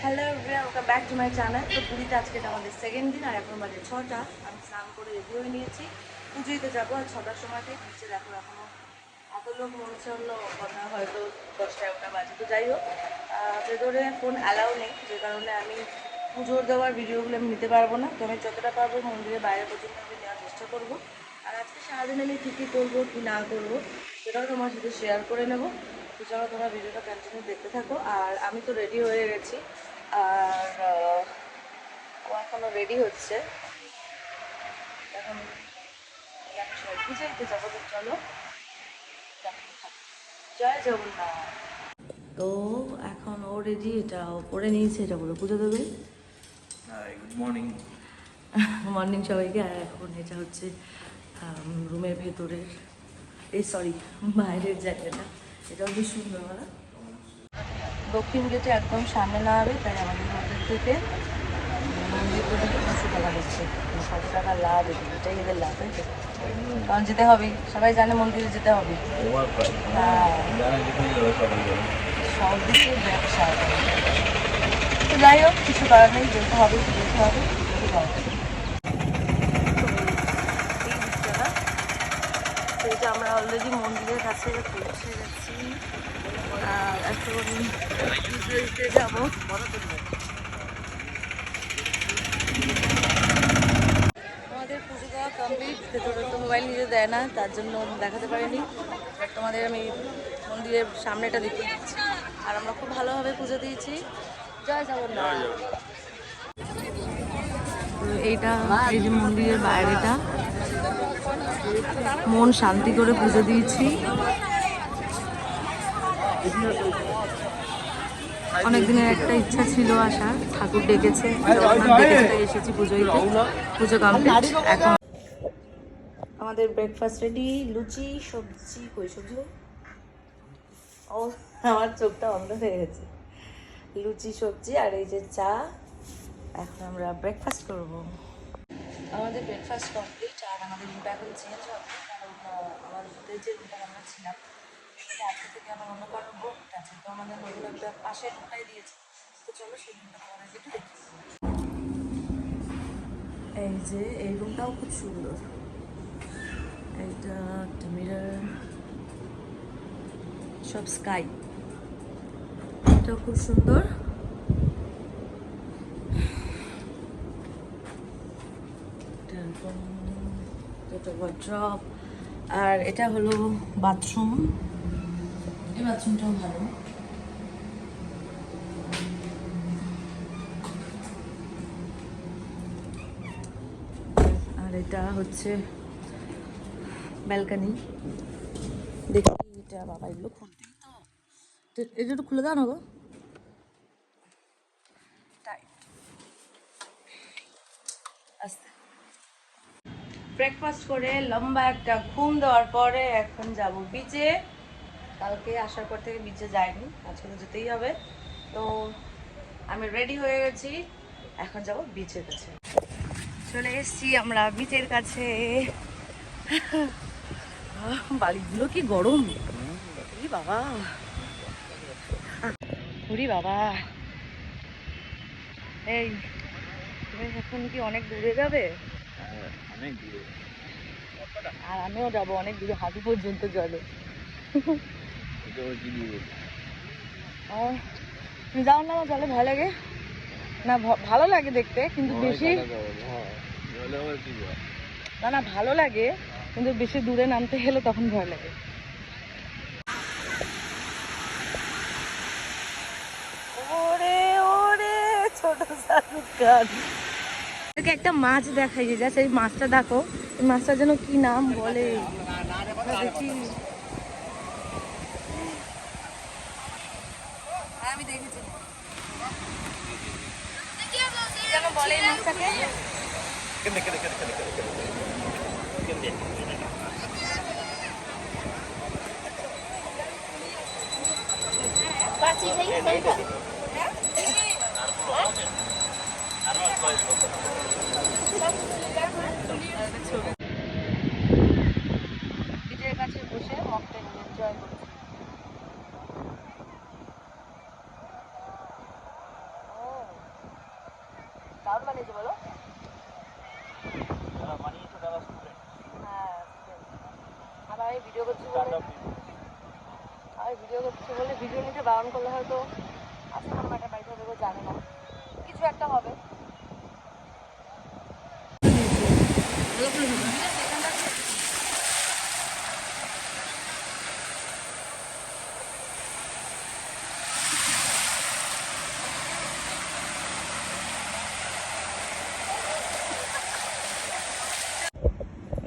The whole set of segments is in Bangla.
Hello everyone, welcome back to my channel. তো পুরীতে আজকে এটা আমাদের সেকেন্ড দিন, আর এখন বাজে 6টা। আমি স্নান করে রেডি হয়ে নিয়েছি, পুজোয় তো যাবো। আর 6টার সময়তে নিচে দেখো এখনো এত লোক, মনে হচ্ছে অন্য কথা, হয়তো 10টা বাজে। তো যাই হোক, ভেতরে ফোন অ্যালাউ নেই, যে কারণে আমি পুজোর দেওয়ার ভিডিওগুলো আমি নিতে পারবো না। তো আমি যতটা পারবো মন্দিরের বাইরে পর্যন্ত আমি নেওয়ার চেষ্টা করবো। আর আজকে সারাদিন আমি কী কী করবো কী না করবো সেটাও তোমার সাথে শেয়ার করে নেবো। তো চলো তোমরা ভিডিওটা কন্টিনিউ দেখতে থাকো। আর আমি তো রেডি হয়ে গেছি, আর ও এখনও রেডি হচ্ছে। এখন আমি সবাই পুজোতে যাবো। তো চলো, জয় জগন্নাথ। তো এখন ও রেডি, এটা ও পরে নিয়েছে, এটা বলে পুজো দেবে। Good morning. মর্নিং সবাইকে। আর এখন এটা হচ্ছে রুমের ভেতরের, সরি বাইরের জায়গাটা। এটাও বেশ সুন্দর। বলা দক্ষিণ গেটে একদম সামনে না হবে, তাই আমাদের হোটেল থেকে মন্দির পর্যন্ত 200 টাকা দিচ্ছে। 100 টাকা লাভ, এটাই এদের লাভ, তাই তো? কারণ যেতে হবে, সবাই জানে মন্দিরে যেতে হবে। হ্যাঁ, সব দিকে ব্যবসা। তো যাই হোক, কিছু করার নেই, যেতে হবে যেতে হবে। এই যে আমরা অলরেডি মন্দিরের কাছে পৌঁছে গেছি, আর এখন দিতে যাবো। আমাদের পুজো দেওয়া কমপ্লিট। ভেতরে তো মোবাইল নিতে দেয় না, তার জন্য দেখাতে পারিনি। বাট তোমাদের আমি মন্দিরের সামনেটা দেখিয়ে দিচ্ছি। আর আমরা খুব ভালোভাবে পুজো দিয়েছি। জয় জগন্নাথ। এইটা এই যে মন্দিরের বাইরেটা, মন শান্তি করে পুজো দিয়েছি। অনেক দিনের একটা ইচ্ছা ছিল আসার, ঠাকুর ডেকেছে, জগন্নাথ ডেকেছে, তাই এসেছি পুজো দিতে। পুজো কমপ্লিট। এখন আমাদের ব্রেকফাস্ট রেডি। লুচি সবজি, কই সবজি? ও, আমার চোখটা অন্ধ হয়ে গেছে। লুচি সবজি আর এই যে চা। এখন আমরা ব্রেকফাস্ট করব। আমাদের ব্রেকফাস্ট কমপ্লিট, আর আমাদের রুমটা এখন চেঞ্জ হবে। কারণ আমাদের যে রুমটা আমরা ছিলাম সেটা আজকে থেকে আমার অন্য কারো বুক আছে। তো আমাদের নতুন একটা পাশের রুমটাই দিয়েছে। তো চলো সেই রুমটা তোমাদের একটু দেখি। এই যে এই রুমটাও খুব সুন্দর। এইটা একটা মিরর, সব স্কাই, এটাও খুব সুন্দর। দুটো ওয়ার্ড্রপ, আর এটা হলো বাথরুম। এই বাথরুমটাও ভালো। আর এটা হচ্ছে ব্যালকনি। দেখি এটা, বাবা এগুলো খুলতেই তো, এটা একটু খুলে দাও না গো। আস্তে। ব্রেকফাস্ট করে লম্বা একটা ঘুম দেওয়ার পরে এখন যাব বিচে। কালকে আসার পর থেকে বিচে যাইনি, আজকে তো যেতেই হবে। তো আমি রেডি হয়ে গেছি, এখন যাব বিচের কাছে। চলে এসছি আমরা বিচের কাছে। বাড়িগুলো কি গরম! বাবা, ওরে বাবা। এই এখন কি অনেক দূরে যাবে? আর আমিও যাবো অনেক দূরে, হাঁটু পর্যন্ত জলে। তুমি যাও না? আমার জলে ভয় লাগে না। ভালো লাগে দেখতে, কিন্তু বেশি না, না ভালো লাগে, কিন্তু বেশি দূরে নামতে গেলে তখন ভয় লাগে। ওরে ওরে ছোট শাহরুখ খান। একটা মাছ দেখাই, যে সেই মাছটা দেখো, এই মাছটার যেন কি নাম বলে দেখি। আমি দেখেছি, যেন বলে এই মাছটাকে। বিচের কাছে বসে মকটেল এনজয় করছি। ও দারুণ বানিয়েছে বলো। যারা বানিয়েছে তারা স্টুডেন্ট। হ্যাঁ, আবার আমি ভিডিও করছি বলে ভিডিও নিতে বারণ করলে হয়তো আজকে কোনো একটা বাড়িতে হবে, কেউ জানে না, কিছু একটা হবে।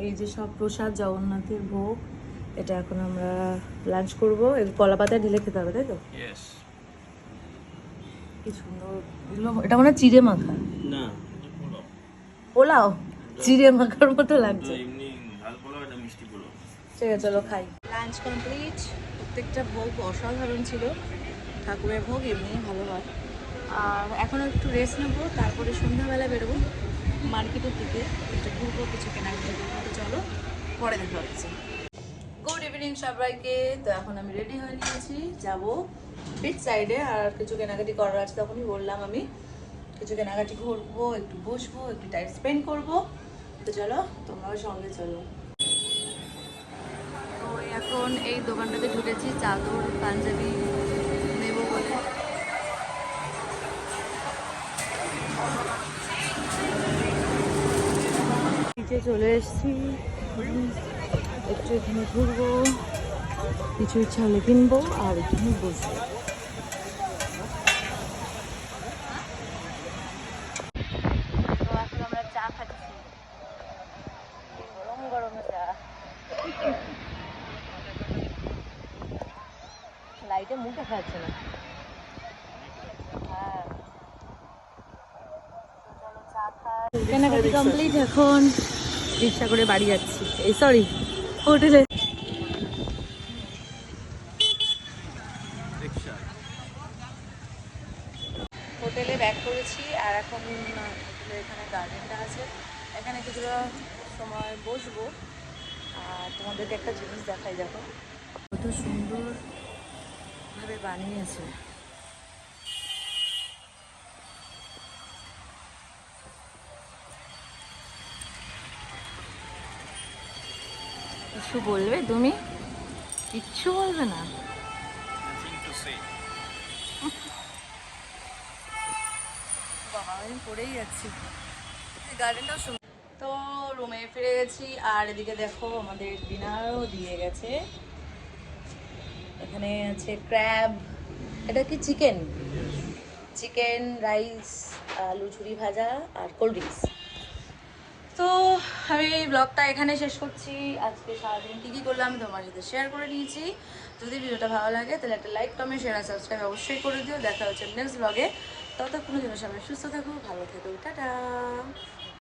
এই যে সব প্রসাদ জগন্নাথের ভোগ, এটা এখন আমরা লাঞ্চ করবো। কলা পাতায় ঢেলে খেতে হবে, তাই তো? ইয়েস। কি সুন্দর এগুলো, এটা মনে হয় চিড়ে মাখা। না, এটা পোলাও। পোলাও চিড়ে মাখার মতো লাগছে। এমনি ঝাল পোলাও, এটা মিষ্টি পোলাও। ঠিক আছে, চলো খাই। Lunch complete. প্রত্যেকটা ভোগ অসাধারণ ছিল। ঠাকুরের ভোগ এমনি ভালো হয়। আর এখনও একটু রেস্ট নেবো, তারপরে সন্ধ্যাবেলা বেরোবো মার্কেটের দিকে, একটু ঘুরবো, কিছু কেনাকাটি করবো। তো চলো পরে দেখা হচ্ছে। গুড ইভিনিং সবাইকে। তো এখন আমি রেডি হয়ে নিয়েছি, যাবো বিচ সাইডে। আর কিছু কেনাকাটি করার আছে, তখনই বললাম আমি কিছু কেনাকাটি ঘুরবো, একটু বসবো, একটু টাইম স্পেন্ড করবো। তো চলো তোমরাও সঙ্গে চলো। তো এখন এই দোকানটাতে ঢুকেছি চাদর পাঞ্জাবি নেবো বলে। নিচে চলে এসেছি, একটু এখানে ঘুরবো, কিছু ইচ্ছা হলে কিনবো আর এখানে বসবো। তো এখন আমরা চা খাচ্ছি, গরম গরম চা। লাইটে মুখ দেখা যাচ্ছে না। হ্যাঁ, কেনাকাটি কমপ্লিট। এখন রিক্সা করে বাড়ি যাচ্ছি, এই সরি হোটেলে। রিকশা। হোটেলে ব্যাক করেছি আর এখন হোটেলের এখানে গার্ডেনটা আছে, এখানে কিছুটা সময় বসবো। আর তোমাদেরকে একটা জিনিস দেখাই, দেখো কত সুন্দরভাবে বানিয়েছে। কিছু বলবে তুমি? কিচ্ছু বলবে না? Nothing to say. বাবা আমি পড়েই যাচ্ছি। গার্ডেনটাও সুন্দর। তো রুমে ফিরে গেছি আর এদিকে দেখো আমাদের ডিনারও দিয়ে গেছে। এখানে আছে ক্র্যাব, এটা কি চিকেন, চিকেন রাইস, আলু ঝুরি ভাজা আর কোল্ড ড্রিঙ্কস। তো আমি এই ব্লগটা এখানে শেষ করছি। আজকে সারাদিন কী কী করলাম আমি তোমার সাথে শেয়ার করে নিয়েছি। যদি ভিডিওটা ভালো লাগে তাহলে একটা লাইক, কমেন্ট, শেয়ার আর সাবস্ক্রাইব অবশ্যই করে দিও। দেখা হচ্ছে নেক্সট ব্লগে। ততক্ষণের জন্য সবাই সুস্থ থাকো, ভালো থেকো, টাটা।